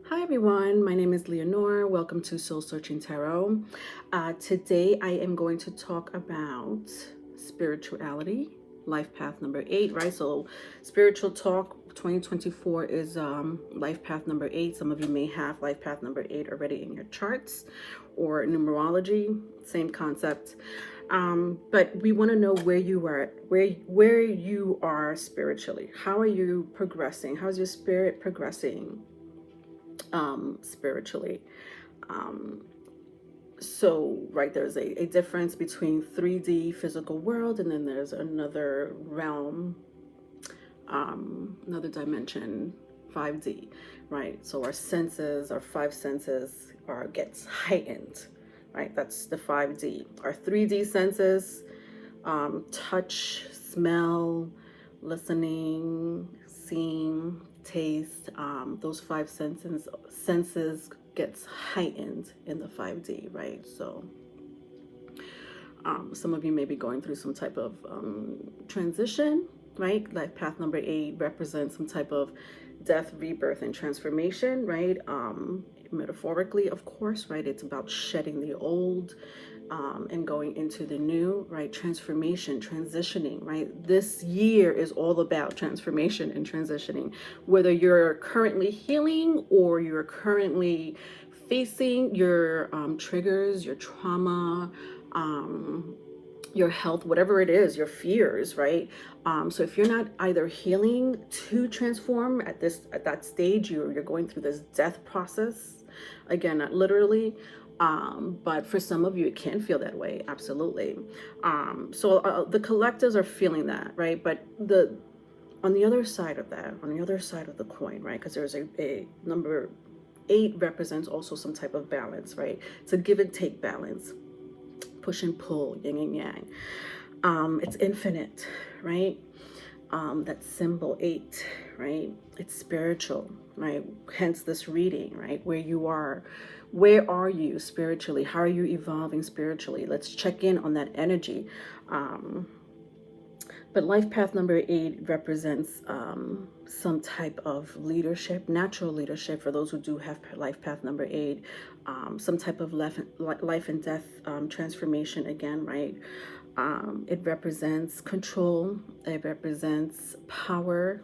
Hi everyone, my name is Leonore. Welcome to Soul Searching Tarot. Today I am going to talk about spirituality, life path number 8, right? So spiritual talk 2024 is life path number 8. Some of you may have life path number 8 already in your charts or numerology, same concept. But we want to know where you are, where you are spiritually. How are you progressing? How's your spirit progressing spiritually? um right, there's a difference between 3D physical world, and then there's another realm, another dimension, 5D, right? So our senses, our five senses are gets heightened, right? That's the 5D. Our 3D senses, touch, smell, listening, seeing, taste, those five senses gets heightened in the 5D, right? So some of you may be going through some type of transition, right? Life path number 8 represents some type of death, rebirth, and transformation, right? Metaphorically, of course, right? It's about shedding the old and going into the new, right? Transformation, transitioning, right? This year is all about transformation and transitioning. Whether you're currently healing or you're currently facing your triggers, your trauma, your health, whatever it is, your fears, right? So if you're not either healing to transform at that stage, you're going through this death process. Again, not literally, but for some of you, it can feel that way. Absolutely. So the collectives are feeling that, right? But on the other side of that, on the other side of the coin, right? Because there's a number 8 represents also some type of balance, right? It's a give and take balance, push and pull, yin and yang. It's infinite, right? That symbol 8, right? It's spiritual, right? Hence this reading, right? Where are you spiritually? How are you evolving spiritually? Let's check in on that energy. But life path number 8 represents some type of leadership, natural leadership for those who do have life path number 8, some type of life and death transformation again, right? It represents control, it represents power,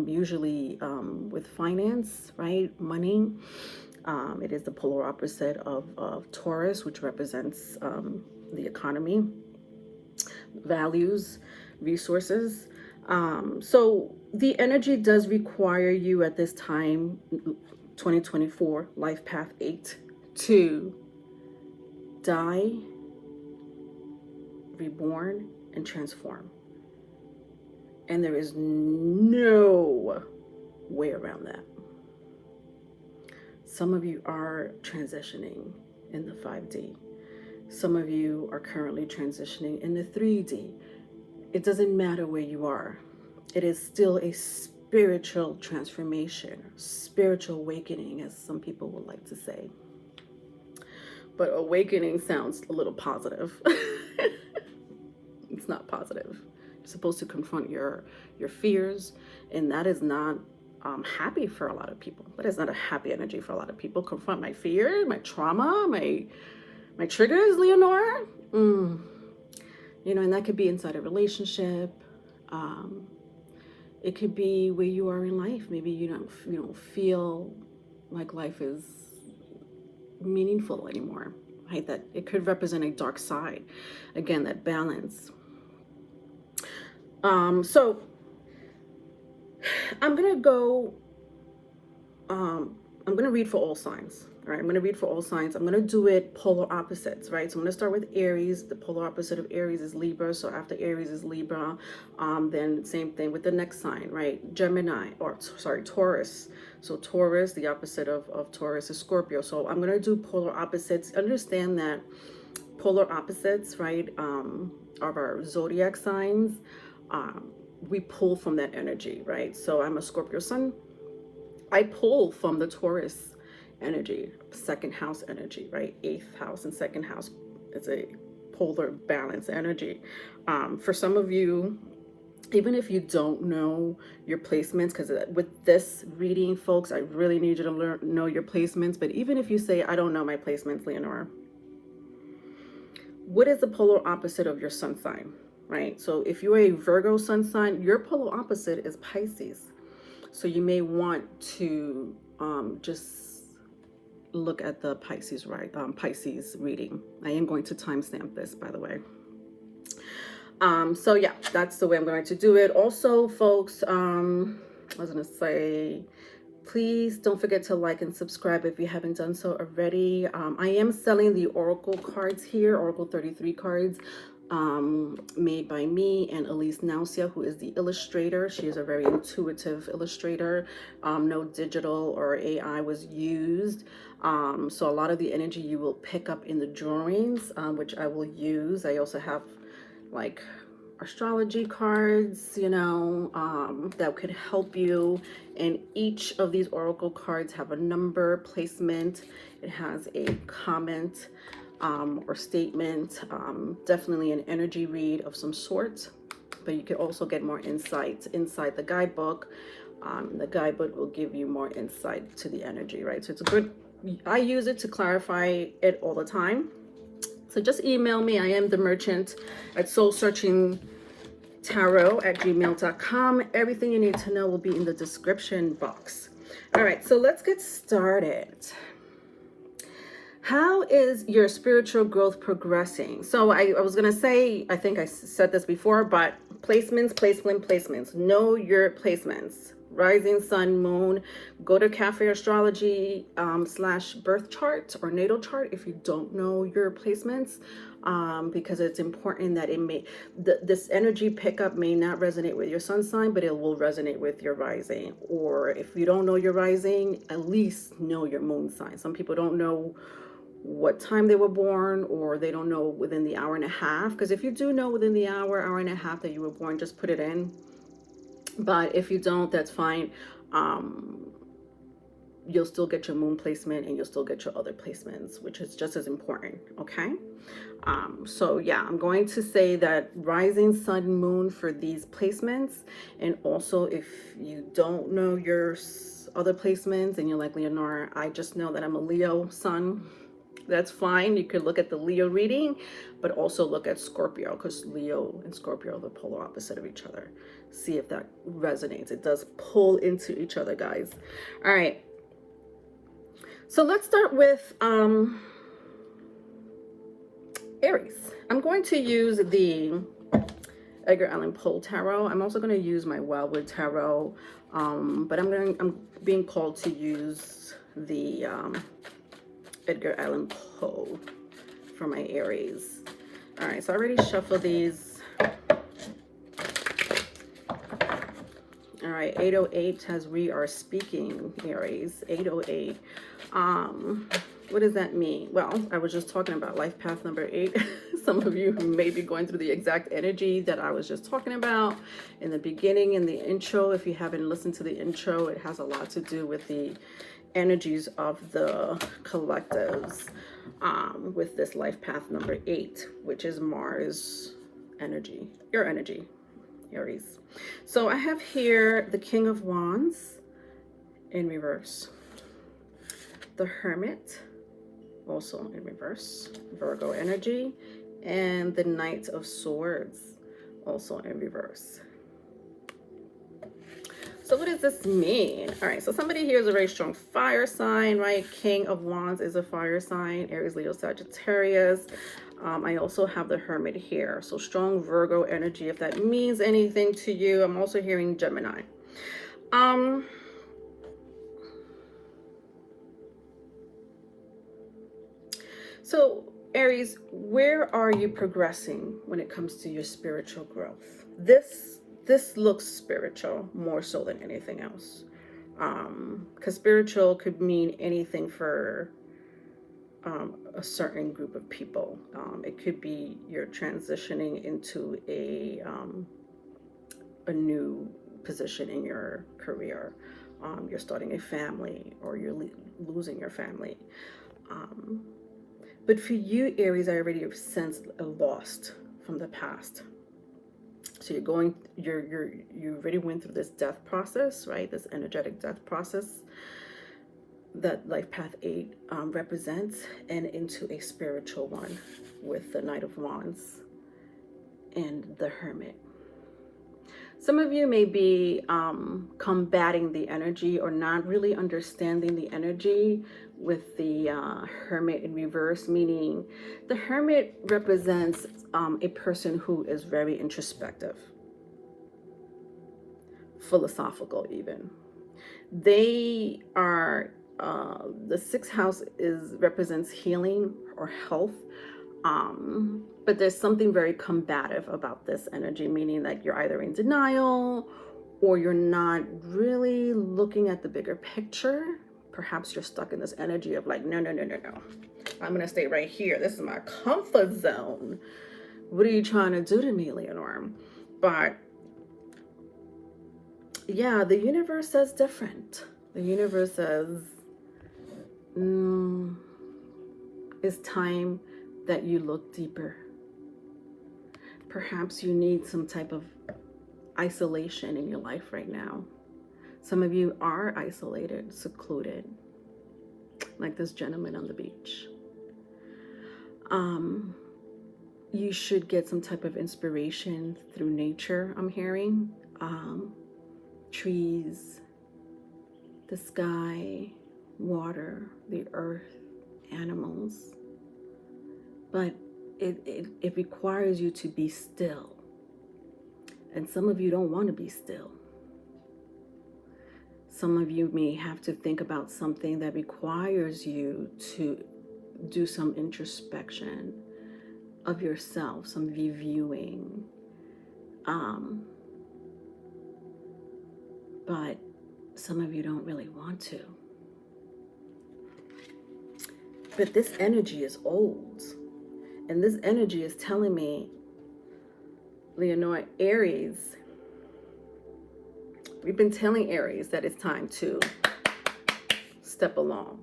usually with finance, right? Money. It is the polar opposite of Taurus, which represents the economy, values, resources. So the energy does require you at this time, 2024, life path 8, to die, reborn, and transform. And there is no way around that. Some of you are transitioning in the 5D. Some of you are currently transitioning in the 3D. It doesn't matter where you are. It is still a spiritual transformation, spiritual awakening, as some people would like to say. But awakening sounds a little positive. It's not positive. You're supposed to confront your fears, and that is not happy for a lot of people. That is not a happy energy for a lot of people. Confront my fear, my trauma, my triggers, Leonora. You know, and that could be inside a relationship. It could be where you are in life. Maybe you don't feel like life is meaningful anymore, right? That it could represent a dark side. Again, that balance. So I'm gonna go. I'm gonna read for all signs. All right, I'm gonna read for all signs. I'm gonna do it polar opposites, right? So I'm gonna start with Aries. The polar opposite of Aries is Libra. So after Aries is Libra. Then same thing with the next sign, right? Gemini, or sorry, Taurus. So Taurus, the opposite of Taurus is Scorpio. So I'm gonna do polar opposites. Understand that polar opposites, right, are our zodiac signs. We pull from that energy, right? So I'm a Scorpio sun. I pull from the Taurus energy, second house energy, right? 8th house and second house is a polar balance energy. For some of you, even if you don't know your placements, because with this reading, folks, I really need you to know your placements. But even if you say, I don't know my placements, Leonora, what is the polar opposite of your sun sign, right? So if you're a Virgo sun sign, your polar opposite is Pisces. So you may want to just look at the Pisces, right? Pisces reading. I am going to timestamp this, by the way. So yeah, that's the way I'm going to do it. Also, folks, I was going to say, please don't forget to like and subscribe if you haven't done so already. I am selling the Oracle cards here, Oracle 33 cards, made by me and Elise Nausia, who is the illustrator. She is a very intuitive illustrator. No digital or AI was used. So a lot of the energy you will pick up in the drawings, which I will use. I also have like astrology cards, you know, that could help you. And each of these oracle cards have a number, placement. It has a comment or statement, definitely an energy read of some sort. But you can also get more insight inside the guidebook. The guidebook will give you more insight to the energy, right? So it's a good, I use it to clarify it all the time. So just email me. I am the merchant at soulsearchingtarot@gmail.com. Everything you need to know will be in the description box. All right, so let's get started. How is your spiritual growth progressing? So I was going to say, I think I said this before, but placements. Know your placements. Rising sun, moon. Go to Cafe Astrology / birth chart or natal chart if you don't know your placements, because it's important that it may, this energy pickup may not resonate with your sun sign, but it will resonate with your rising. Or if you don't know your rising, at least know your moon sign. Some people don't know what time they were born, or they don't know within the hour and a half. Because if you do know within the hour and a half that you were born, just put it in. But if you don't, that's fine. You'll still get your moon placement and you'll still get your other placements, which is just as important. Okay. So yeah, I'm going to say that rising sun, moon for these placements. And also, if you don't know your other placements and you're like, Leonora, I just know that I'm a Leo sun, that's fine. You could look at the Leo reading, but also look at Scorpio, because Leo and Scorpio are the polar opposite of each other. See if that resonates. It does pull into each other, guys. All right. So let's start with Aries. I'm going to use the Edgar Allan Poe Tarot. I'm also going to use my Wildwood Tarot, but I'm being called to use the Edgar Allan Poe for my Aries. All right, so I already shuffled these. All right, 808 has we are speaking, Aries. 808. What does that mean? Well, I was just talking about life path number 8. Some of you may be going through the exact energy that I was just talking about in the beginning, in the intro. If you haven't listened to the intro, it has a lot to do with the energies of the collectives, with this life path number 8, which is Mars energy, your energy, Aries. So I have here the King of Wands in reverse, the Hermit also in reverse, Virgo energy, and the Knight of Swords also in reverse. So what does this mean? All right, so somebody here is a very strong fire sign, right? King of Wands is a fire sign, Aries, Leo, Sagittarius. I also have the Hermit here. So strong Virgo energy, if that means anything to you. I'm also hearing Gemini. So Aries, where are you progressing when it comes to your spiritual growth? This looks spiritual more so than anything else. Because spiritual could mean anything for a certain group of people. It could be you're transitioning into a new position in your career. You're starting a family, or you're losing your family. But for you, Aries, I already have sensed a loss from the past. So you already went through this death process, right? This energetic death process that life path 8 represents, and into a spiritual one with the Knight of Wands and the Hermit. Some of you may be combating the energy or not really understanding the energy with the Hermit in reverse, meaning the Hermit represents a person who is very introspective, philosophical even. They are, the sixth house represents healing or health. But there's something very combative about this energy, meaning that you're either in denial or you're not really looking at the bigger picture. Perhaps you're stuck in this energy of like, no. I'm going to stay right here. This is my comfort zone. What are you trying to do to me, Leonore? But yeah, the universe says different. The universe says, it's time that you look deeper. Perhaps you need some type of isolation in your life right now. Some of you are isolated, secluded, like this gentleman on the beach. You should get some type of inspiration through nature, I'm hearing. Trees, the sky, water, the earth, animals. But it requires you to be still. And some of you don't want to be still. Some of you may have to think about something that requires you to do some introspection of yourself, some reviewing. But some of you don't really want to. But this energy is old. And this energy is telling me, Leonore, Aries, we've been telling Aries that it's time to step along.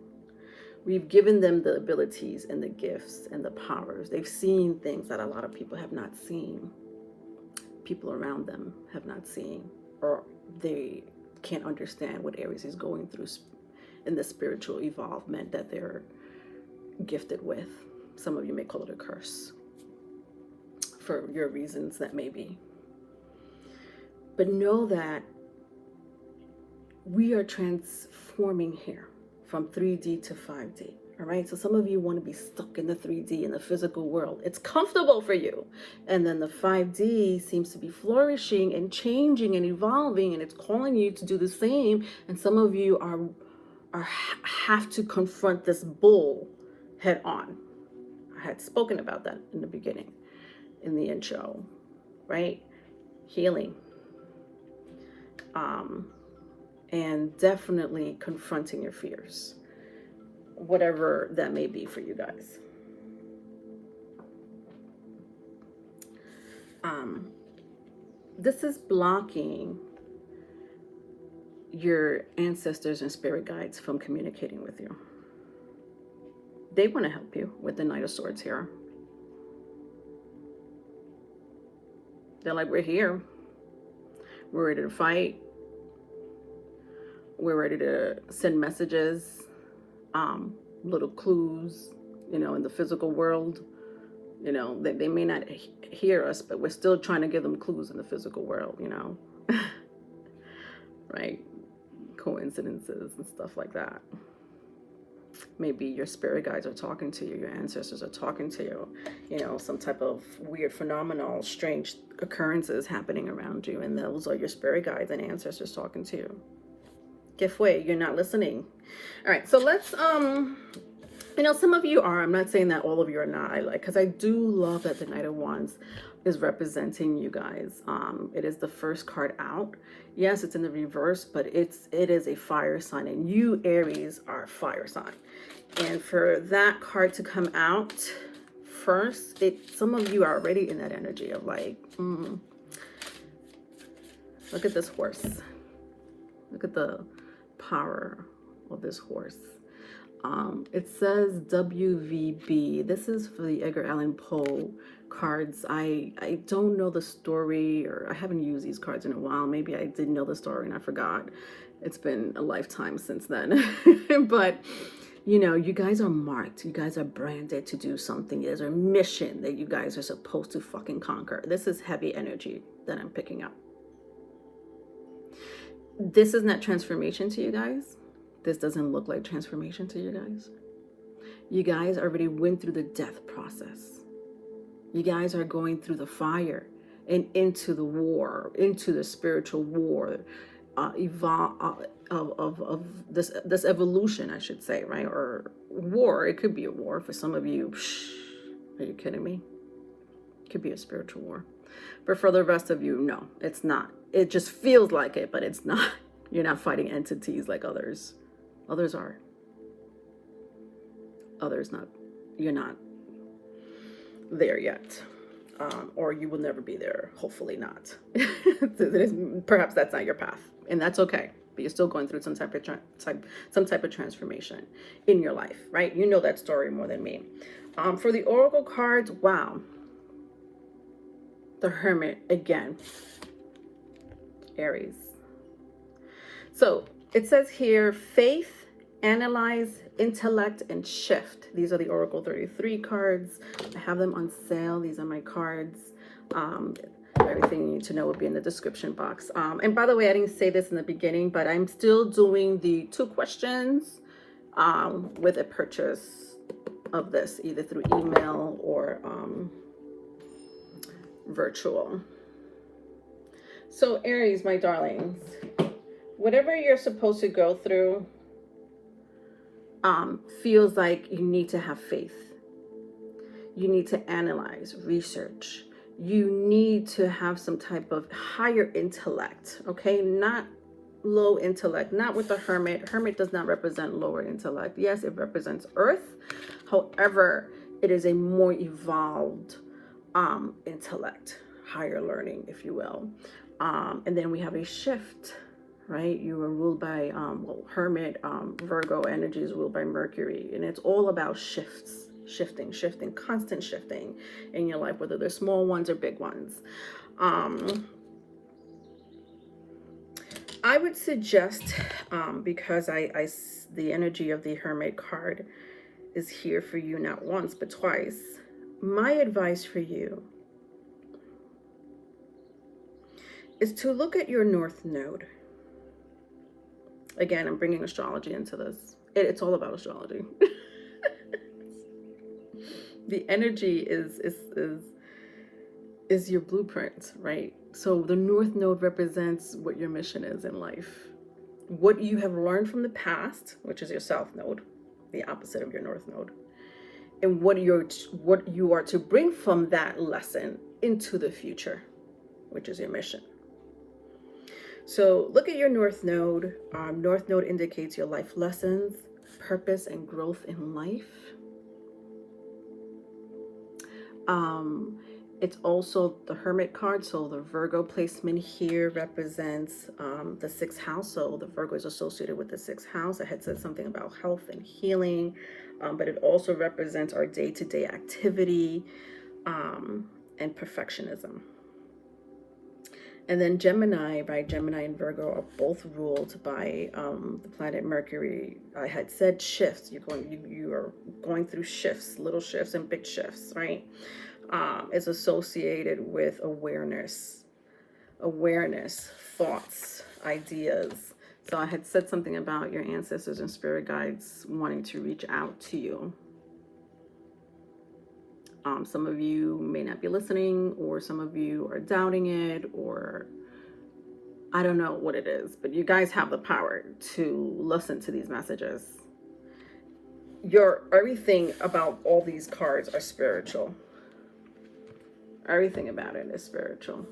We've given them the abilities and the gifts and the powers. They've seen things that a lot of people have not seen. People around them have not seen, or they can't understand what Aries is going through in the spiritual evolvement that they're gifted with. Some of you may call it a curse for your reasons that may be. But know that we are transforming here from 3D to 5D. All right. So some of you want to be stuck in the 3D, in the physical world. It's comfortable for you. And then the 5D seems to be flourishing and changing and evolving, and it's calling you to do the same. And some of you have to confront this bull head on. I had spoken about that in the beginning, in the intro, right? Healing. And definitely confronting your fears, whatever that may be for you guys. This is blocking your ancestors and spirit guides from communicating with you. They want to help you with the Knight of Swords here. They're like, we're here. We're ready to fight. We're ready to send messages, little clues, in the physical world. They may not hear us, but we're still trying to give them clues in the physical world, right? Coincidences and stuff like that. Maybe your spirit guides are talking to you, your ancestors are talking to you, some type of weird phenomenal, strange occurrences happening around you, and those are your spirit guides and ancestors talking to you. ¿Qué fue? You're not listening. All right, so let's, some of you are, I'm not saying that all of you are not, because I do love that the Knight of Wands is representing you guys. It is the first card out. Yes, it's in the reverse, but it is a fire sign, and you, Aries, are a fire sign. And for that card to come out first, some of you are already in that energy of like, look at this horse. Look at the power of this horse. It says WVB. This is for the Edgar Allan Poe cards. I don't know the story, or I haven't used these cards in a while. Maybe I did know the story and I forgot. It's been a lifetime since then. But, you know, you guys are marked. You guys are branded to do something. There's a mission that you guys are supposed to fucking conquer. This is heavy energy that I'm picking up. This is not transformation to you guys. This doesn't look like transformation to you guys. You guys already went through the death process. You guys are going through the fire and into the war, into the spiritual war, of this evolution, I should say, right? Or war. It could be a war for some of you. Are you kidding me? It could be a spiritual war. But for the rest of you, no, it's not. It just feels like it, but it's not. You're not fighting entities like others. Others are. Others not. You're not there yet. Or you will never be there. Hopefully not. Perhaps that's not your path. And that's okay. But you're still going through some type of transformation in your life, right? You know that story more than me. For the Oracle cards, wow. The Hermit again. Aries. So it says here, faith, analyze, intellect, and shift. These are the Oracle 33 cards. I have them on sale. These are my cards. Everything you need to know will be in the description box. And by the way, I didn't say this in the beginning, but I'm still doing the 2 questions with a purchase of this, either through email or virtual. So Aries, my darlings, whatever you're supposed to go through feels like you need to have faith. You need to analyze, research. You need to have some type of higher intellect, okay? Not low intellect, not with the Hermit. Hermit does not represent lower intellect. Yes, it represents Earth. However, it is a more evolved intellect, higher learning, if you will. And then we have a shift, right? You are ruled by, Hermit, Virgo energy is ruled by Mercury. And it's all about shifts. Shifting, constant shifting in your life, whether they're small ones or big ones. I would suggest, because the energy of the Hermit card is here for you not once but twice. My advice for you is to look at your North Node. Again, I'm bringing astrology into this. It's all about astrology. The energy is your blueprint, right? So the North Node represents what your mission is in life. What you have learned from the past, which is your South Node, the opposite of your North Node. And what you are to bring from that lesson into the future, which is your mission. So look at your North Node. North Node indicates your life lessons, purpose, and growth in life. It's also the Hermit card, so the Virgo placement here represents the 6th house. So the Virgo is associated with the 6th house. I had said something about health and healing, but it also represents our day-to-day activity and perfectionism. And then Gemini, right? Gemini and Virgo are both ruled by the planet Mercury. I had said shifts. You are going through shifts, little shifts and big shifts, right? It's associated with awareness, thoughts, ideas. So I had said something about your ancestors and spirit guides wanting to reach out to you. Some of you may not be listening, or some of you are doubting it, or I don't know what it is, but you guys have the power to listen to these messages. Everything about all these cards are spiritual. Everything about it is spiritual,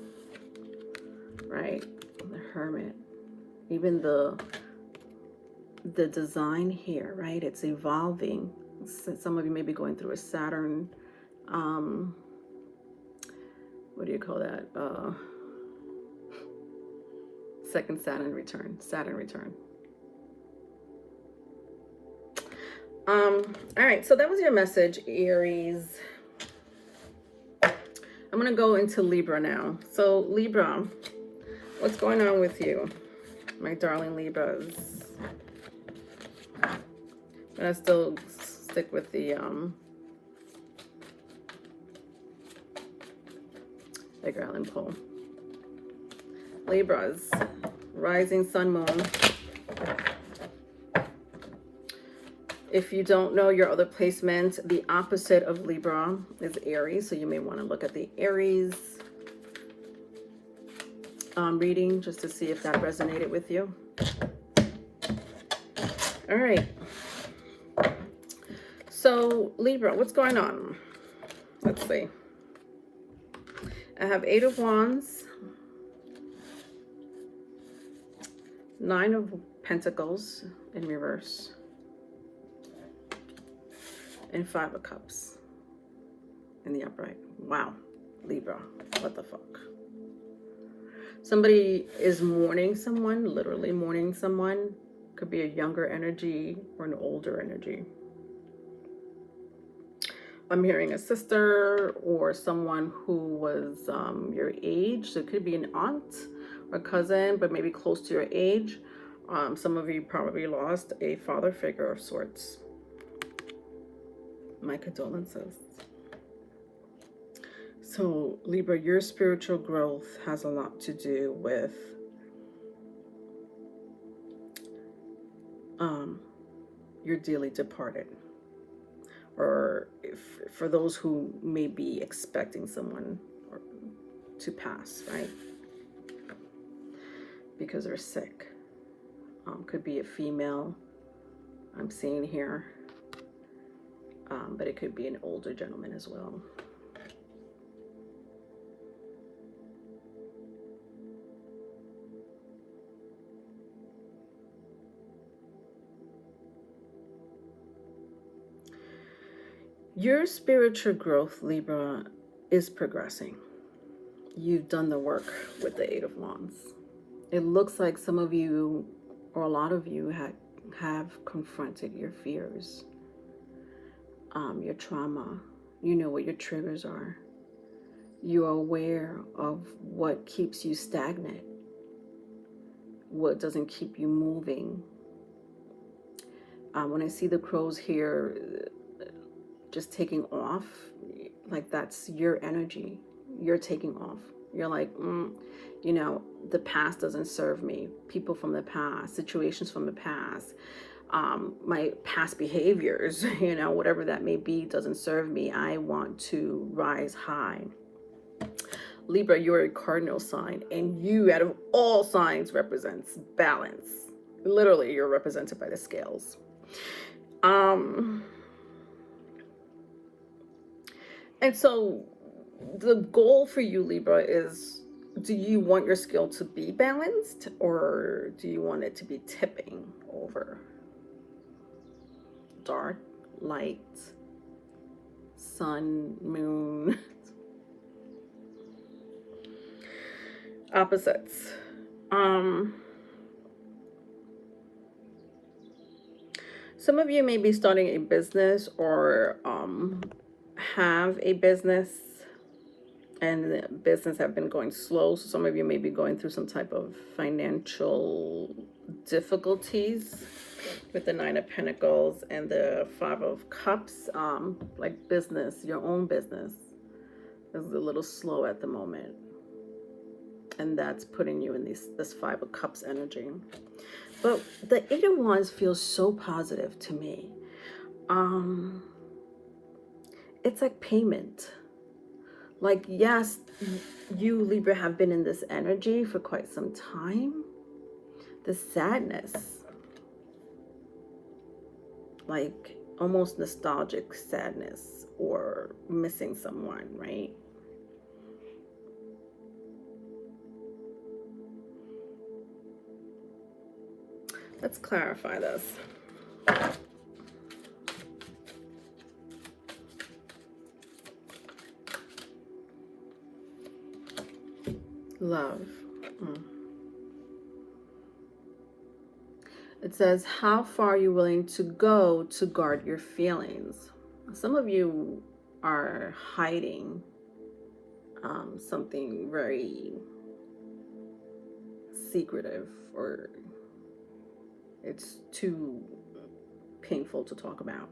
right? The Hermit, even the design here, right? It's evolving. Some of you may be going through a Saturn, what do you call that? Second Saturn return. All right, so that was your message, Aries. I'm gonna go into Libra now. So Libra, what's going on with you, my darling Libras? I'm gonna still stick with the Edgar Allan Poe. Libras, rising sun, moon. If you don't know your other placement, the opposite of Libra is Aries. So you may want to look at the Aries reading just to see if that resonated with you. All right. So Libra, what's going on? Let's see. I have 8 of Wands, 9 of Pentacles in reverse, and 5 of Cups in the upright. Wow, Libra, what the fuck? Somebody is mourning someone, literally mourning someone. Could be a younger energy or an older energy. I'm hearing a sister or someone who was your age. So it could be an aunt or cousin, but maybe close to your age. Some of you probably lost a father figure of sorts. My condolences. So Libra, your spiritual growth has a lot to do with your dearly departed. Or if, for those who may be expecting someone to pass, right? Because they're sick. Could be a female, I'm seeing here. But it could be an older gentleman as well. Your spiritual growth, Libra, is progressing. You've done the work with the 8 of Wands. It looks like some of you, or a lot of you, have confronted your fears, your trauma. You know what your triggers are. You are aware of what keeps you stagnant, what doesn't keep you moving. When I see the crows here just taking off, like that's your energy. You're taking off. You're like, you know, the past doesn't serve me. People from the past, situations from the past, my past behaviors, you know, whatever that may be, doesn't serve me. I want to rise high. Libra, you're a cardinal sign, and you, out of all signs, represents balance. Literally, you're represented by the scales. And so the goal for you, Libra, is, do you want your scale to be balanced, or do you want it to be tipping over? Dark, light, sun, moon. Opposites. Some of you may be starting a business or have a business, and the business have been going slow. So some of you may be going through some type of financial difficulties with the 9 of Pentacles and the 5 of Cups. Like business, your own business is a little slow at the moment. And that's putting you in this 5 of Cups energy. But the 8 of Wands feels so positive to me. It's like payment. Like, yes, you, Libra, have been in this energy for quite some time. The sadness. Like almost nostalgic sadness or missing someone, right? Let's clarify this. Love. It says, how far are you willing to go to guard your feelings? Some of you are hiding something very secretive, or it's too painful to talk about.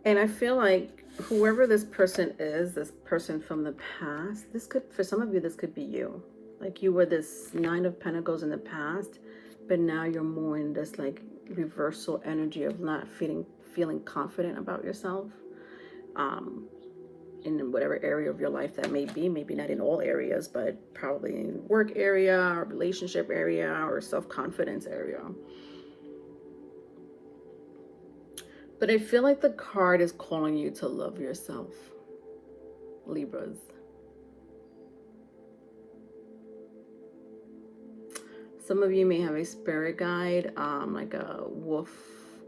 And I feel like whoever this person is, this person from the past, this could, for some of you, this could be you. Like you were this Nine of Pentacles in the past, but now you're more in this like reversal energy of not feeling confident about yourself. In whatever area of your life that may be, maybe not in all areas, but probably in work area or relationship area or self-confidence area. But I feel like the card is calling you to love yourself, Libras. Some of you may have a spirit guide, like a wolf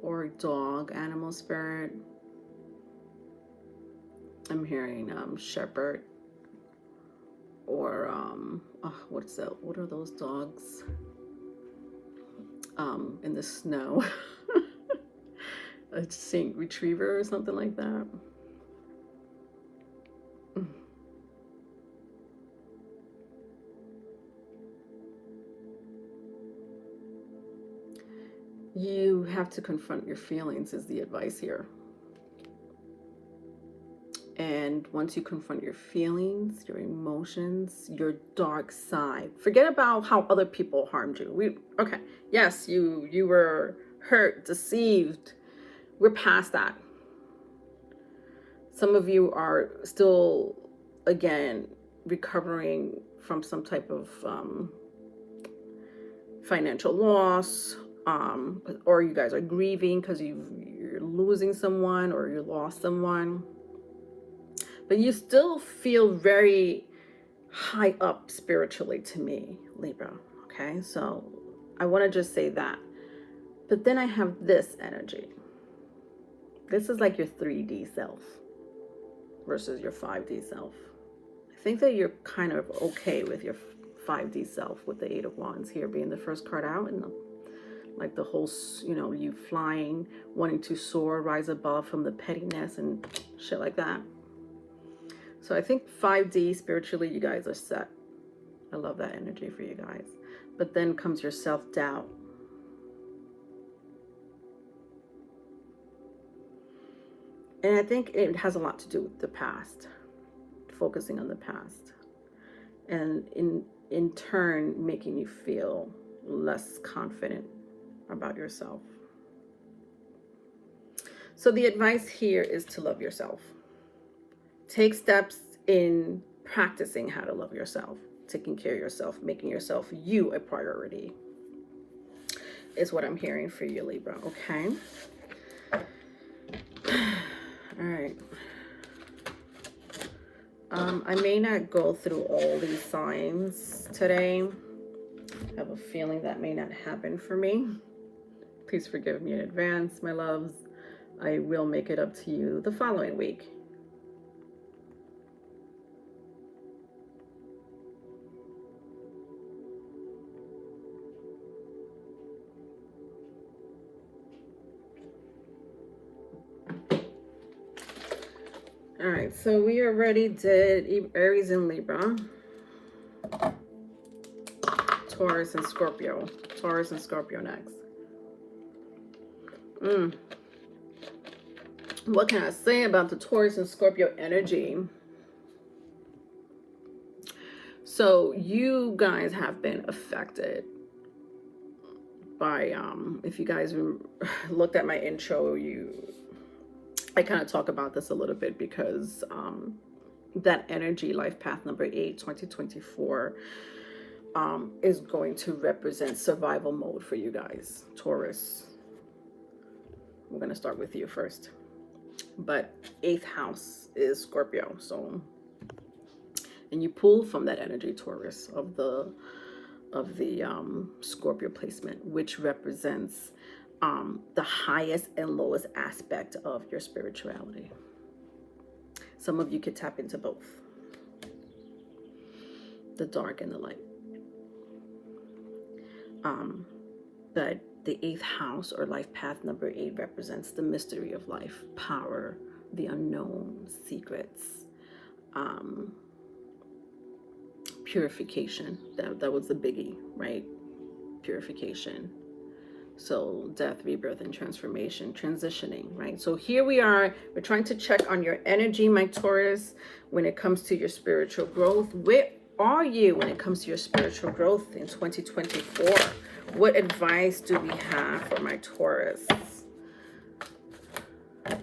or dog animal spirit. I'm hearing shepherd, or what are those dogs in the snow? A Saint Retriever or something like that. You have to confront your feelings is the advice here. And once you confront your feelings, your emotions, your dark side, forget about how other people harmed you. Okay, yes, you were hurt, deceived. We're past that. Some of you are still, again, recovering from some type of financial loss, or you guys are grieving because you're losing someone or you lost someone. But you still feel very high up spiritually to me, Libra. Okay, so I want to just say that. But then I have this energy. This is like your 3D self versus your 5D self. I think that you're kind of okay with your 5D self, with the Eight of Wands here being the first card out, and like the whole, you flying, wanting to soar, rise above from the pettiness and shit like that. So I think 5D spiritually, you guys are set. I love that energy for you guys. But then comes your self-doubt. And I think it has a lot to do with the past, focusing on the past. And in turn, making you feel less confident about yourself. So the advice here is to love yourself. Take steps in practicing how to love yourself, taking care of yourself, making yourself you a priority is what I'm hearing for you, Libra, okay? All right. I may not go through all these signs today. I have a feeling that may not happen for me. Please forgive me in advance, my loves. I will make it up to you the following week. All right, so we already did Aries and Libra, Taurus and Scorpio. Taurus and Scorpio next. What can I say about the Taurus and Scorpio energy? So you guys have been affected by, if you guys looked at my intro, I kind of talk about this a little bit because that energy, life path number 8, 2024, is going to represent survival mode for you guys, Taurus. We're going to start with you first. But 8th house is Scorpio. So, and And you pull from that energy, Taurus, of the Scorpio placement, which represents the highest and lowest aspect of your spirituality. Some of you could tap into both, the dark and the light. But the 8th house, or life path number 8, represents the mystery of life, power, the unknown, secrets, purification. That was the biggie, right? Purification. So death, rebirth, and transformation, transitioning, right? So here we are. We're trying to check on your energy, my Taurus, when it comes to your spiritual growth. Where are you when it comes to your spiritual growth in 2024? What advice do we have for my Taurus? All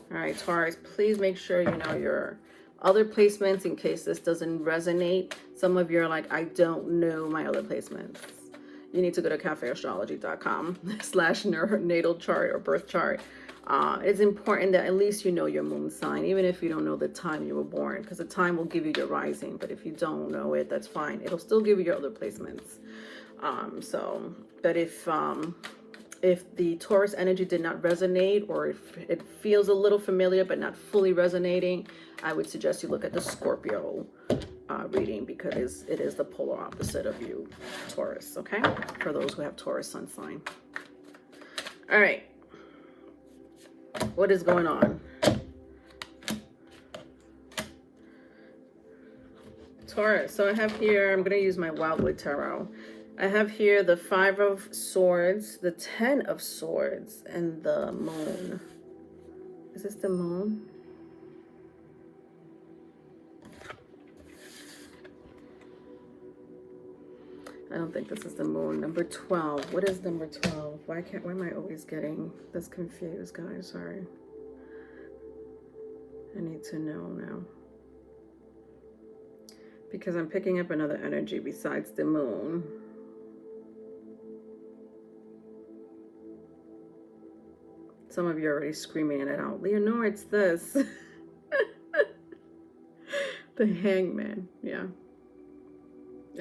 right, Taurus, please make sure you know your other placements in case this doesn't resonate. Some of you are like, I don't know my other placements. You need to go to cafeastrology.com/natal chart or birth chart. It's important that at least you know your moon sign, even if you don't know the time you were born, because the time will give you your rising. But if you don't know it, that's fine. It'll still give you your other placements. But if the Taurus energy did not resonate, or if it feels a little familiar but not fully resonating, I would suggest you look at the Scorpio reading, because it is the polar opposite of you, Taurus, okay? For those who have Taurus sun sign. All right. What is going on? Taurus. So I have here, I'm going to use my Wildwood Tarot. I have here the 5 of Swords, the 10 of Swords, and the Moon. Is this the Moon? I don't think this is the Moon. Number 12. What is number 12? Why am I always getting this confused, guys? Sorry. I need to know now. Because I'm picking up another energy besides the Moon. Some of you are already screaming it out. Leonore, it's this. The Hangman. Yeah.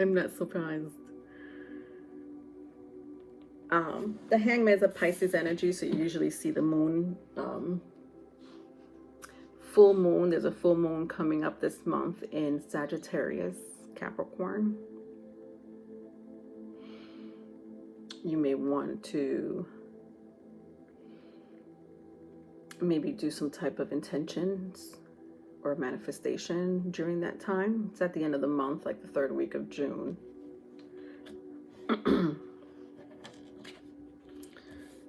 I'm not surprised. The Hangman is a Pisces energy, so you usually see the moon. Full moon. There's a full moon coming up this month in Sagittarius, Capricorn. You may want to maybe do some type of intentions or manifestation during that time. It's at the end of the month, like the 3rd week of June.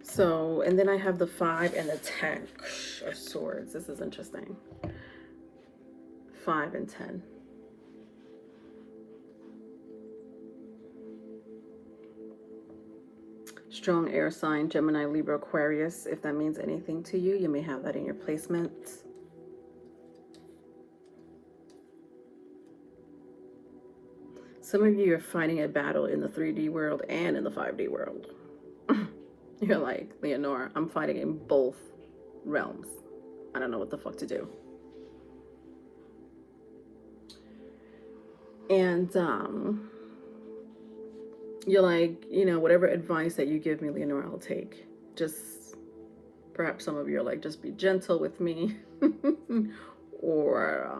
So, and then I have the 5 and the 10 of Swords. This is interesting. 5 and 10. Strong air sign, Gemini, Libra, Aquarius. If that means anything to you, you may have that in your placements. Some of you are fighting a battle in the 3D world and in the 5D world. You're like, Leonore, I'm fighting in both realms. I don't know what the fuck to do. And you're like, you know, whatever advice that you give me, Leonore, I'll take. Just, perhaps some of you are like, just be gentle with me. Or,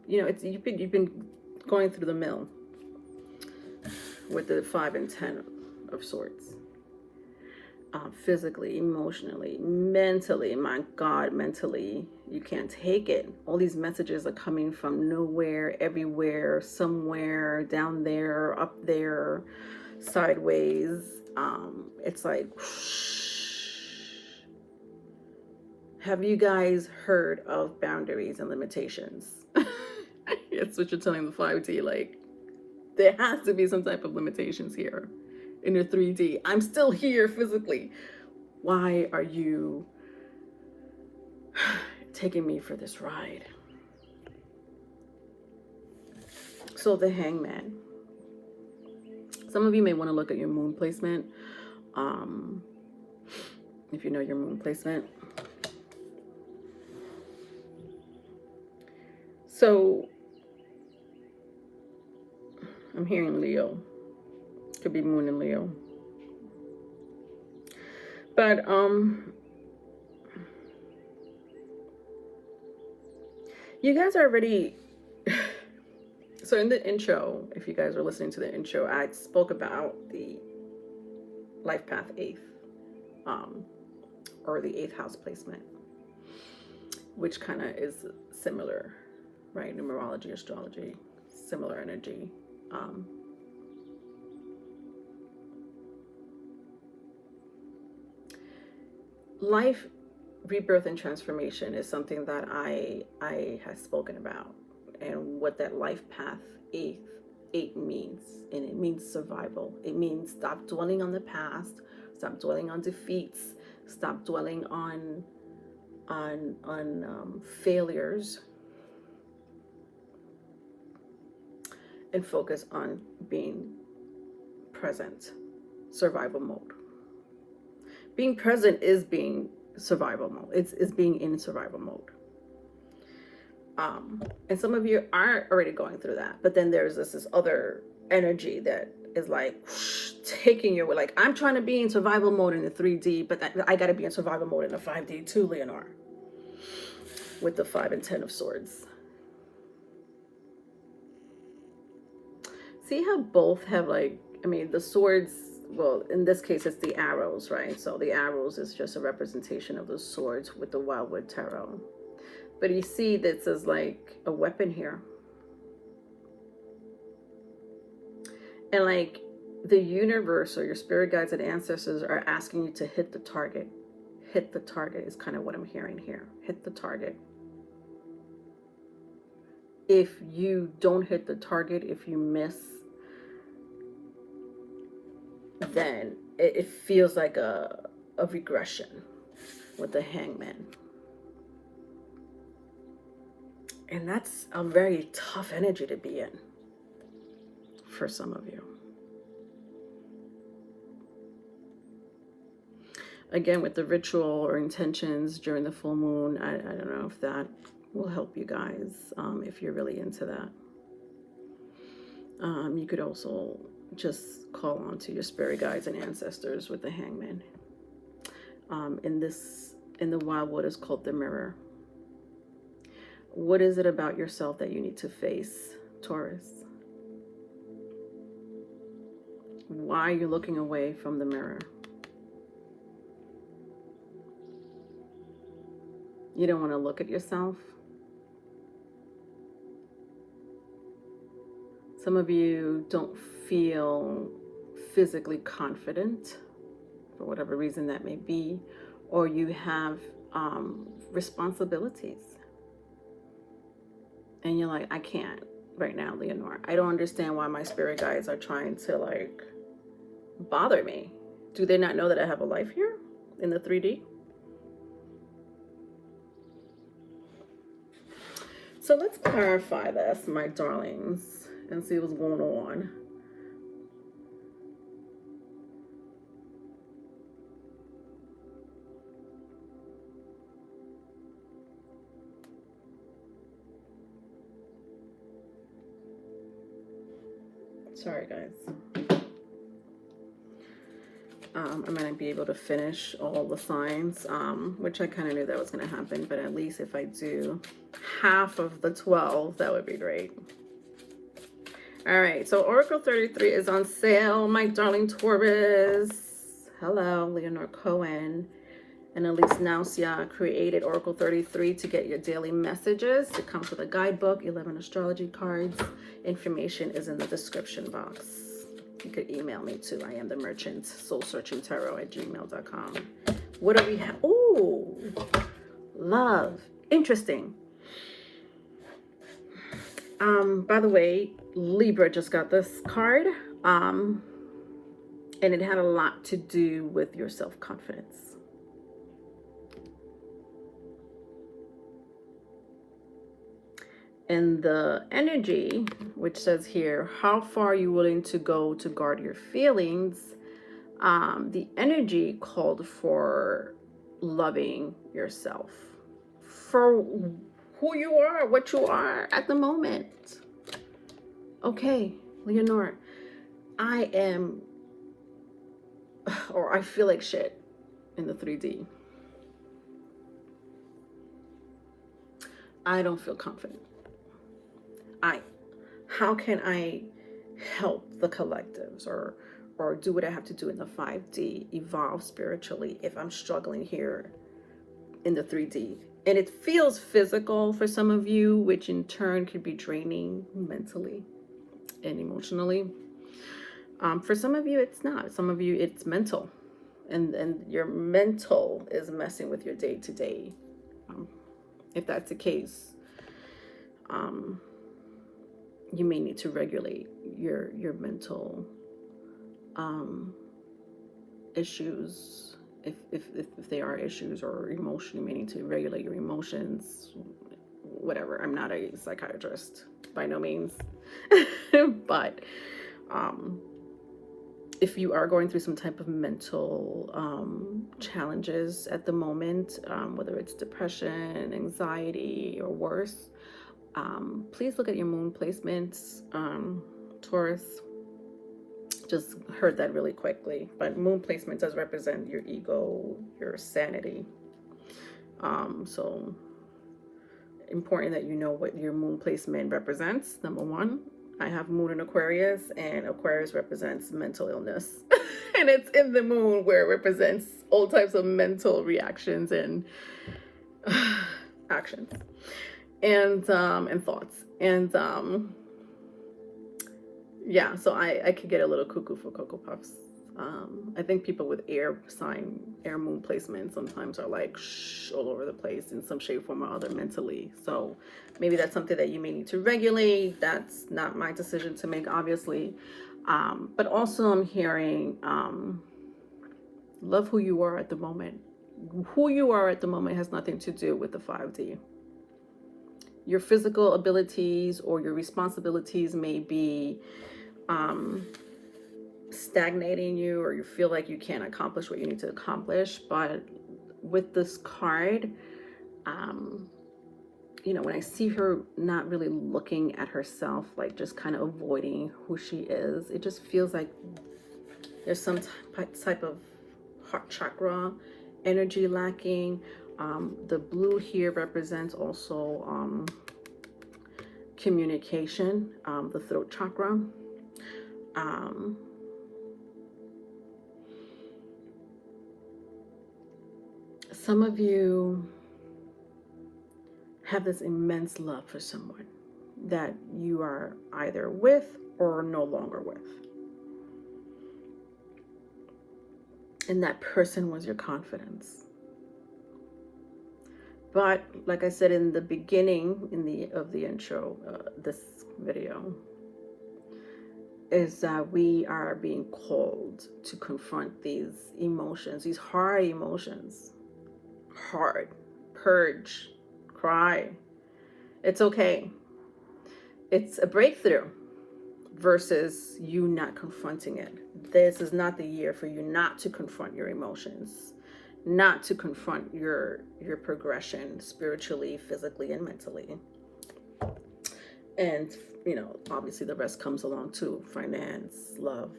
you know, it's you've been going through the mill with the 5 and 10 of Swords. Physically, emotionally, mentally, my God, mentally, you can't take it. All these messages are coming from nowhere, everywhere, somewhere, down there, up there, sideways. It's like, have you guys heard of boundaries and limitations? It's what you're telling the 5D, like, there has to be some type of limitations here. In your 3D, I'm still here physically. Why are you taking me for this ride? So the Hangman. Some of you may want to look at your moon placement. If you know your moon placement. So I'm hearing Leo. Could be Moon in Leo. But you guys are already so in the intro, if you guys are listening to the intro, I spoke about the life path 8th, or the 8th house placement, which kind of is similar, right? Numerology, astrology, similar energy. Life, rebirth, and transformation is something that I have spoken about, and what that life path 8 means. And it means survival. It means stop dwelling on the past, stop dwelling on defeats, stop dwelling on failures, and focus on being present. Survival mode. Being present is being survival mode. It's being in survival mode. And some of you are already going through that, but then there's this other energy that is like whoosh, taking you. Like, I'm trying to be in survival mode in the 3D, but I got to be in survival mode in the 5D too, Leonore. With the 5 and 10 of swords. See how both have, like, I mean, the swords, well, in this case, it's the arrows, right? So the arrows is just a representation of the swords with the Wildwood Tarot. But you see, this is like a weapon here. And like the universe or your spirit guides and ancestors are asking you to hit the target. Hit the target is kind of what I'm hearing here. Hit the target. If you don't hit the target, if you miss, then it feels like a regression with the Hangman. And that's a very tough energy to be in for some of you. Again, with the ritual or intentions during the full moon, I don't know if that will help you guys, if you're really into that. You could also just call on to your spirit guides and ancestors with the Hangman. In the Wildwood is called the Mirror. What is it about yourself that you need to face, Taurus? Why are you looking away from the mirror? You don't want to look at yourself. Some of you don't feel physically confident, for whatever reason that may be, or you have responsibilities. And you're like, I can't right now, Leonore. I don't understand why my spirit guides are trying to like bother me. Do they not know that I have a life here in the 3D? So let's clarify this, my darlings, and see what's going on. Sorry, guys. I'm going to be able to finish all the signs, which I kind of knew that was going to happen, but at least if I do half of the 12, that would be great. All right, so Oracle 33 is on sale, my darling Taurus. Hello, Leonore Cohen and Elise Nausia created Oracle 33 to get your daily messages. It comes with a guidebook, 11 astrology cards. Information is in the description box. You could email me too. I am the merchant, soulsearchingtarot@gmail.com. What do we have? Oh, love. Interesting. By the way, Libra just got this card. And it had a lot to do with your self-confidence. And the energy, which says here, how far are you willing to go to guard your feelings? The energy called for loving yourself for who you are, what you are at the moment. Okay, Leonore, I am, or I feel like shit in the 3D. I don't feel confident. How can I help the collectives or do what I have to do in the 5D, evolve spiritually if I'm struggling here in the 3D? And it feels physical for some of you, which in turn could be draining mentally and emotionally. For some of you, it's not. Some of you, it's mental. And your mental is messing with your day-to-day. If that's the case, you may need to regulate your mental issues, if they are issues, or emotion. You may need to regulate your emotions, whatever. I'm not a psychiatrist by no means, but if you are going through some type of mental challenges at the moment, whether it's depression, anxiety, or worse, please look at your moon placements, Taurus. Just heard that really quickly, but moon placement does represent your ego, your sanity. So important that you know what your moon placement represents. Number one, I have moon in Aquarius, and Aquarius represents mental illness. And it's in the moon where it represents all types of mental reactions and actions and thoughts. And yeah, so I could get a little cuckoo for Cocoa Puffs. I think people with air moon placement sometimes are like all over the place in some shape, form, or other mentally. So maybe that's something that you may need to regulate. That's not my decision to make, obviously. But also I'm hearing love who you are at the moment. Who you are at the moment has nothing to do with the 5D. Your physical abilities or your responsibilities may be stagnating you, or you feel like you can't accomplish what you need to accomplish. But with this card, you know, when I see her not really looking at herself, like just kind of avoiding who she is, it just feels like there's some type of heart chakra energy lacking. The blue here represents also communication, the throat chakra. Some of you have this immense love for someone that you are either with or no longer with. And that person was your confidence. But like I said in the beginning of the intro, this video, is that we are being called to confront these emotions, these hard emotions. Hard. Purge. Cry. It's okay. It's a breakthrough versus you not confronting it. This is not the year for you not to confront your emotions, not to confront your progression spiritually, physically, and mentally. And, you know, obviously the rest comes along too, finance, love.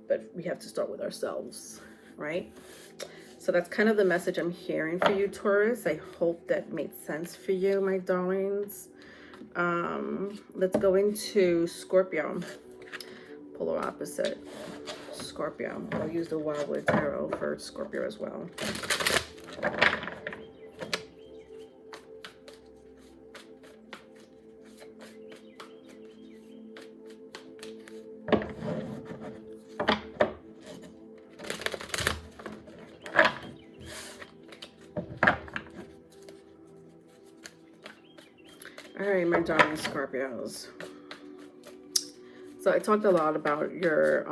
But we have to start with ourselves, right? So that's kind of the message I'm hearing for you, Taurus. I hope that made sense for you, my darlings. Let's go into Scorpio. Polar opposite. Scorpio. I'll use the Wildwood Tarot for Scorpio as well. All right, my darling Scorpios. So I talked a lot about your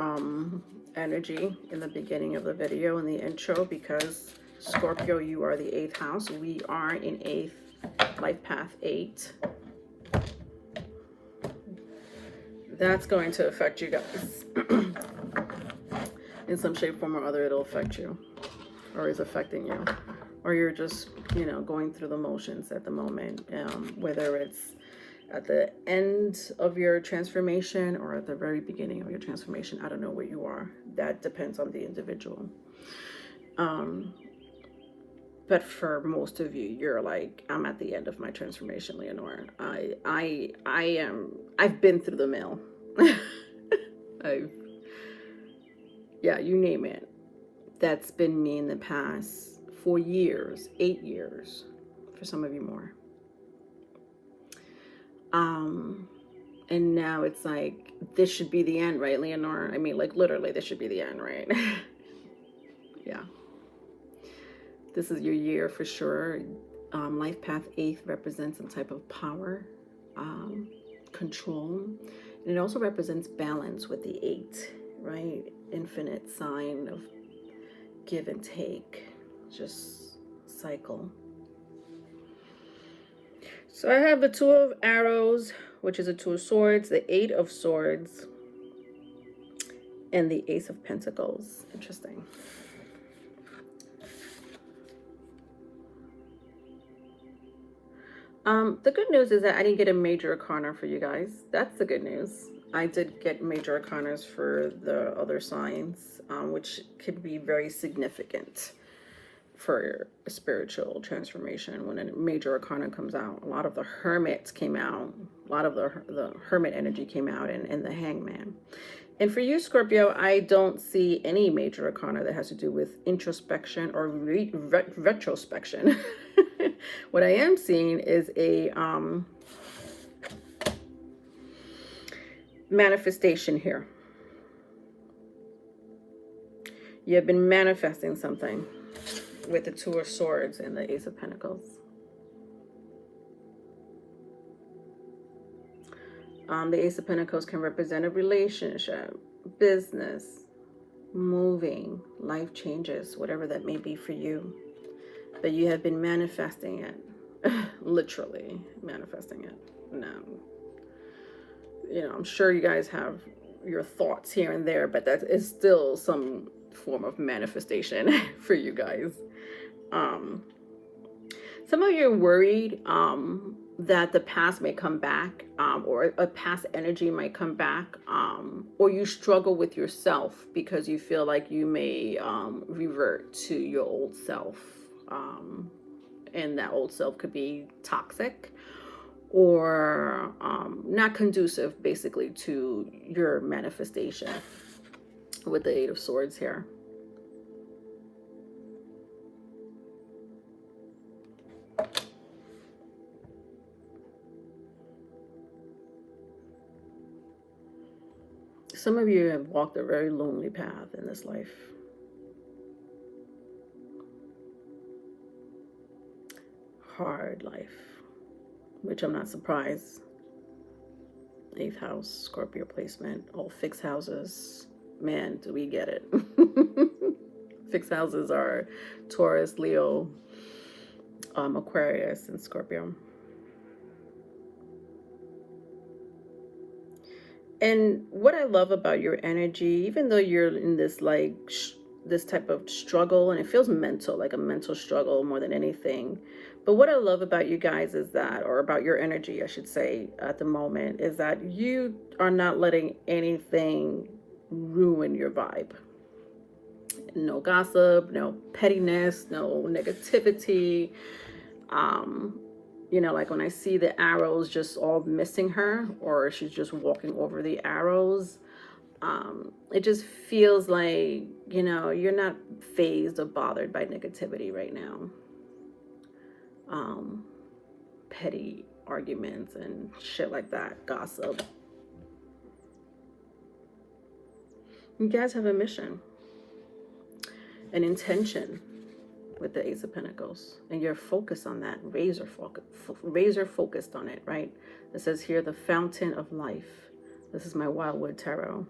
energy in the beginning of the video, in the intro, because Scorpio, you are the 8th house. We are in 8th, life path 8. That's going to affect you guys. In some shape, form, or other, it'll affect you, or is affecting you. Or you're just, you know, going through the motions at the moment, whether it's at the end of your transformation or at the very beginning of your transformation. I don't know where you are. That depends on the individual. But for most of you, you're like, I'm at the end of my transformation, Leonore. I've been through the mill. Yeah, you name it. That's been me in the past 4 years, 8 years, for some of you more. And now it's like, this should be the end, right, Leonore? I mean, like, literally, this should be the end, right? Yeah. This is your year for sure. Life path 8 represents some type of power, control. And it also represents balance with the 8, right? Infinite sign of give and take, just cycle. So I have the 2 of Arrows, which is a 2 of Swords, the 8 of Swords, and the Ace of Pentacles. Interesting. The good news is that I didn't get a major arcana for you guys. That's the good news. I did get major arcanas for the other signs, which could be very significant for a spiritual transformation. When a major arcana comes out, a lot of the hermits came out, a lot of the hermit energy came out, and the hangman. And for you, Scorpio, I don't see any major arcana that has to do with introspection or retrospection. What I am seeing is a manifestation here. You have been manifesting something with the 2 of Swords and the Ace of Pentacles. The Ace of Pentacles can represent a relationship, business, moving, life changes, whatever that may be for you. But you have been manifesting it, literally manifesting it. No, you know, I'm sure you guys have your thoughts here and there, but that is still some form of manifestation for you guys. Some of you are worried that the past may come back, or a past energy might come back, or you struggle with yourself because you feel like you may revert to your old self. And that old self could be toxic or not conducive, basically, to your manifestation with the 8 of Swords here. Some of you have walked a very lonely path in this life. Hard life, which I'm not surprised. 8th house, Scorpio placement, all fixed houses. Man, do we get it. Fixed houses are Taurus, Leo, Aquarius, and Scorpio. And what I love about your energy, even though you're in this like this type of struggle, and it feels mental, like a mental struggle more than anything. But what I love about you guys is that, or about your energy, I should say, at the moment, is that you are not letting anything ruin your vibe. No gossip, no pettiness, no negativity. You know, like when I see the arrows just all missing her, or she's just walking over the arrows, it just feels like, you know, you're not fazed or bothered by negativity right now. Petty arguments and shit like that, gossip. You guys have a mission, an intention with the Ace of Pentacles, and you're focused on that, razor focused on it, right? It says here, the fountain of life. This is my Wildwood Tarot.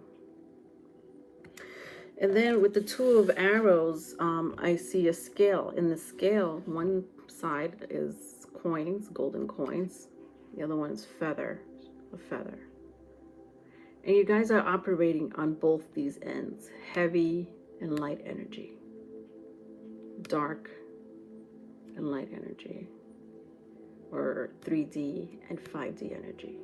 And then with the 2 of Arrows, I see a scale. In the scale, one side is coins, golden coins. The other one is a feather. And you guys are operating on both these ends, heavy and light energy, dark and light energy. or 3D and 5D energy.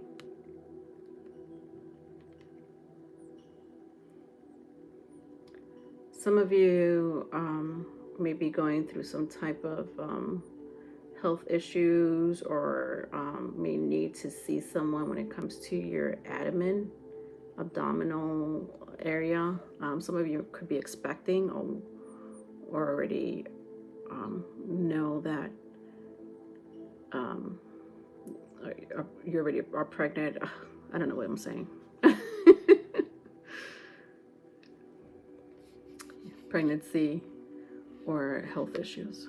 Some of you may be going through some type of health issues, or may need to see someone when it comes to your abdominal area. Some of you could be expecting or already know that you already are pregnant. I don't know what I'm saying. Pregnancy or health issues.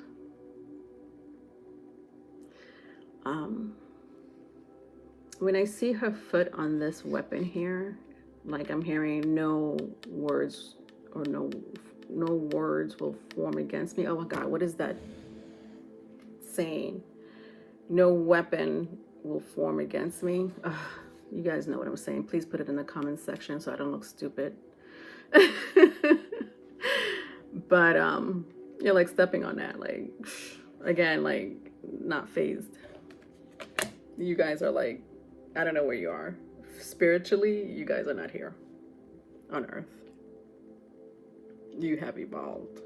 When I see her foot on this weapon here, like I'm hearing no words or no words will form against me. Oh my God, what is that saying? No weapon will form against me. You guys know what I'm saying. Please put it in the comment section so I don't look stupid. But you're like stepping on that, like, again, like, not phased. You guys are like, I don't know where you are spiritually. You guys are not here on earth. You have evolved.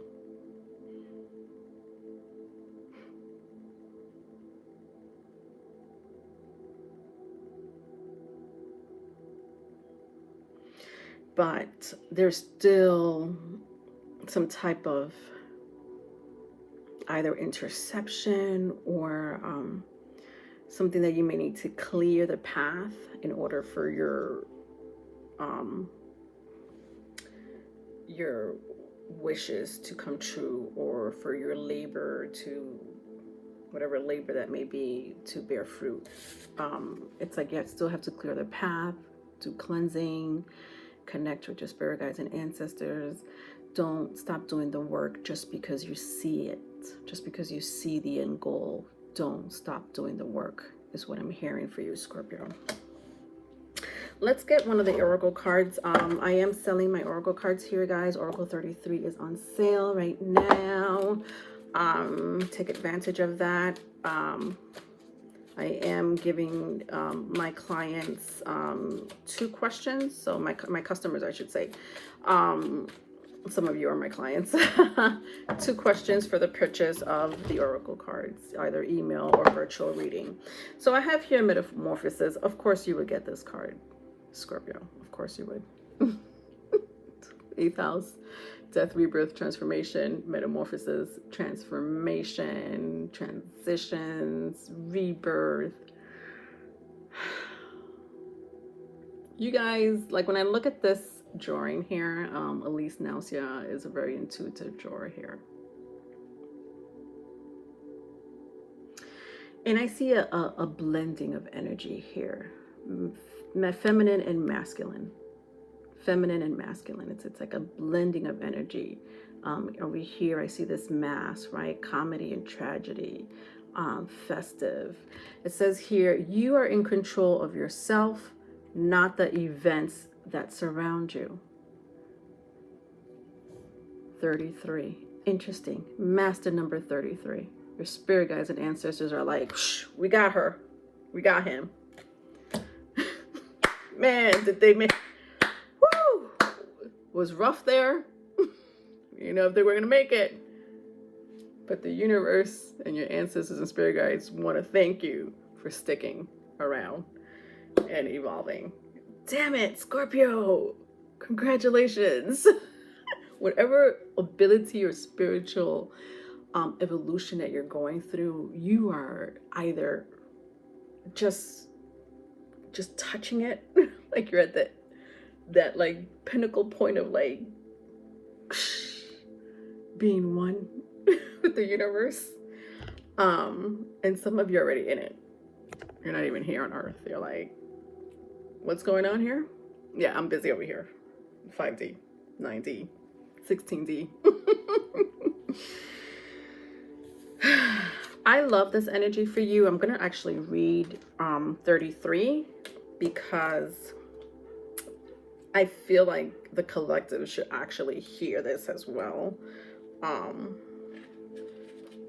But there's still some type of either interception or something that you may need to clear the path in order for your wishes to come true, or for your labor to, whatever labor that may be, to bear fruit. It's like you still have to clear the path, do cleansing, connect with your spirit guides and ancestors. Don't stop doing the work just because you see it, just because you see the end goal. Don't stop doing the work is what I'm hearing for you, Scorpio. Let's get one of the Oracle cards. I am selling my Oracle cards here, guys. Oracle 33 is on sale right now. Take advantage of that. I am giving my clients 2 questions. So my customers, I should say. Some of you are my clients. 2 questions for the purchase of the Oracle cards, either email or virtual reading. So I have here Metamorphosis. Of course you would get this card, Scorpio. Of course you would. 8th house, death, rebirth, transformation, metamorphosis, transformation, transitions, rebirth. You guys, like when I look at this drawing here, Elise Nausia is a very intuitive drawer here. And I see a blending of energy here. Feminine and masculine. Feminine and masculine. It's like a blending of energy. Over here, I see this mass, right? Comedy and tragedy, festive. It says here, you are in control of yourself, not the events that surround you. 33. Interesting. Master number 33. Your spirit guides and ancestors are like, we got her. We got him. Man, did they make... Woo! Was rough there. You know if they were going to make it. But the universe and your ancestors and spirit guides want to thank you for sticking around and evolving. Damn it, Scorpio. Congratulations. Whatever ability or spiritual evolution that you're going through, you are either just touching it, like you're at that like pinnacle point of like being one with the universe. And some of you are already in it. You're not even here on earth. You're like, what's going on here? Yeah, I'm busy over here. 5D, 9D, 16D. I love this energy for you. I'm going to actually read 33 because I feel like the collective should actually hear this as well.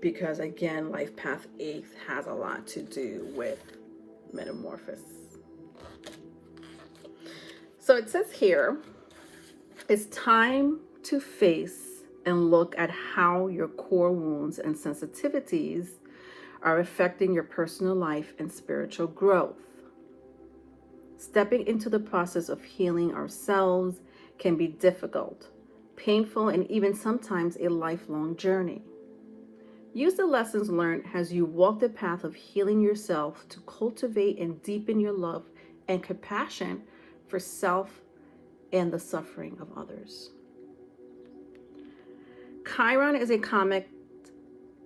because again, life path 8 has a lot to do with metamorphosis. So it says here, it's time to face and look at how your core wounds and sensitivities are affecting your personal life and spiritual growth. Stepping into the process of healing ourselves can be difficult, painful, and even sometimes a lifelong journey. Use the lessons learned as you walk the path of healing yourself to cultivate and deepen your love and compassion for self and the suffering of others. Chiron is a comet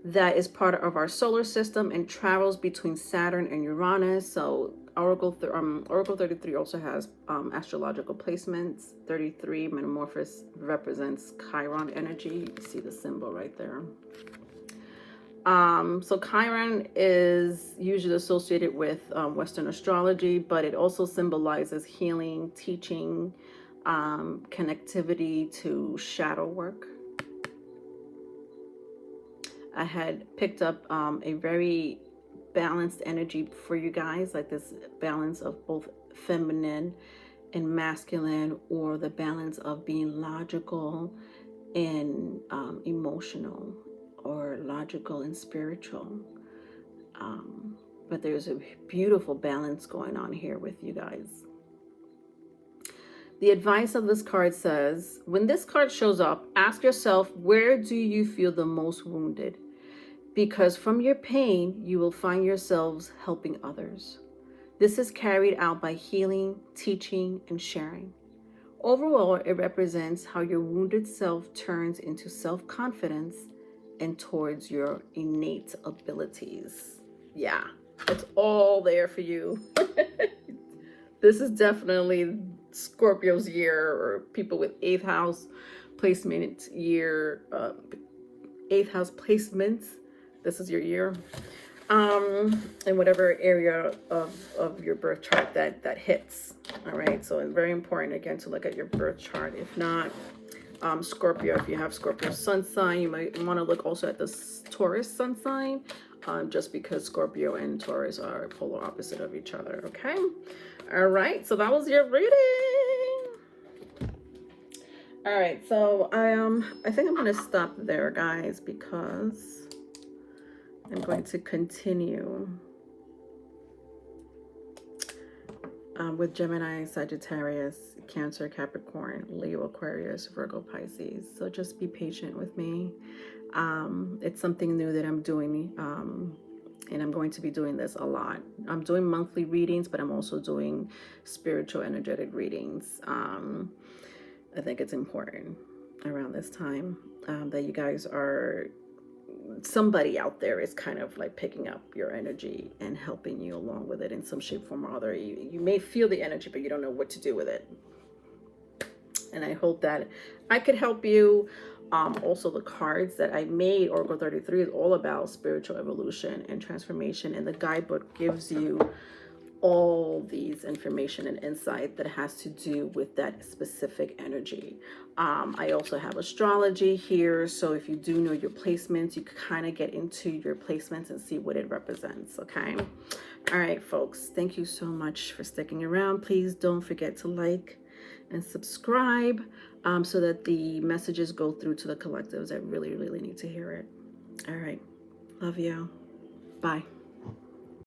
that is part of our solar system and travels between Saturn and Uranus. So Oracle 33 also has astrological placements. 33 metamorphosis represents Chiron energy. You see the symbol right there. So Chiron is usually associated with Western astrology, but it also symbolizes healing, teaching, connectivity to shadow work. I had picked up a very balanced energy for you guys, like this balance of both feminine and masculine, or the balance of being logical and emotional, or logical and spiritual. But there's a beautiful balance going on here with you guys. The advice of this card says, when this card shows up, ask yourself, where do you feel the most wounded? Because from your pain, you will find yourselves helping others. This is carried out by healing, teaching, and sharing. Overall, it represents how your wounded self turns into self-confidence and towards your innate abilities. Yeah, it's all there for you. This is definitely Scorpio's year, or people with 8th house placement year, 8th house placements. This is your year. In whatever area of your birth chart that hits. All right, so it's very important again to look at your birth chart. If not, Scorpio, if you have Scorpio sun sign, you might want to look also at the Taurus sun sign, just because Scorpio and Taurus are polar opposite of each other. Okay, all right, so that was your reading. All right, so I think I'm gonna stop there, guys, because I'm going to continue with Gemini, Sagittarius, Cancer, Capricorn, Leo, Aquarius, Virgo, Pisces. So just be patient with me. It's something new that I'm doing, and I'm going to be doing this a lot. I'm doing monthly readings, but I'm also doing spiritual energetic readings. I think it's important around this time that you guys are, somebody out there is kind of like picking up your energy and helping you along with it in some shape, form, or other. You may feel the energy, but you don't know what to do with it. And I hope that I could help you. Also, the cards that I made, Oracle 33, is all about spiritual evolution and transformation. And the guidebook gives you all these information and insight that has to do with that specific energy. I also have astrology here, so if you do know your placements, you can kind of get into your placements and see what it represents. Okay, all right, folks, thank you so much for sticking around. Please don't forget to like and subscribe, so that the messages go through to the collectives that really need to hear it. All right, love you. Bye.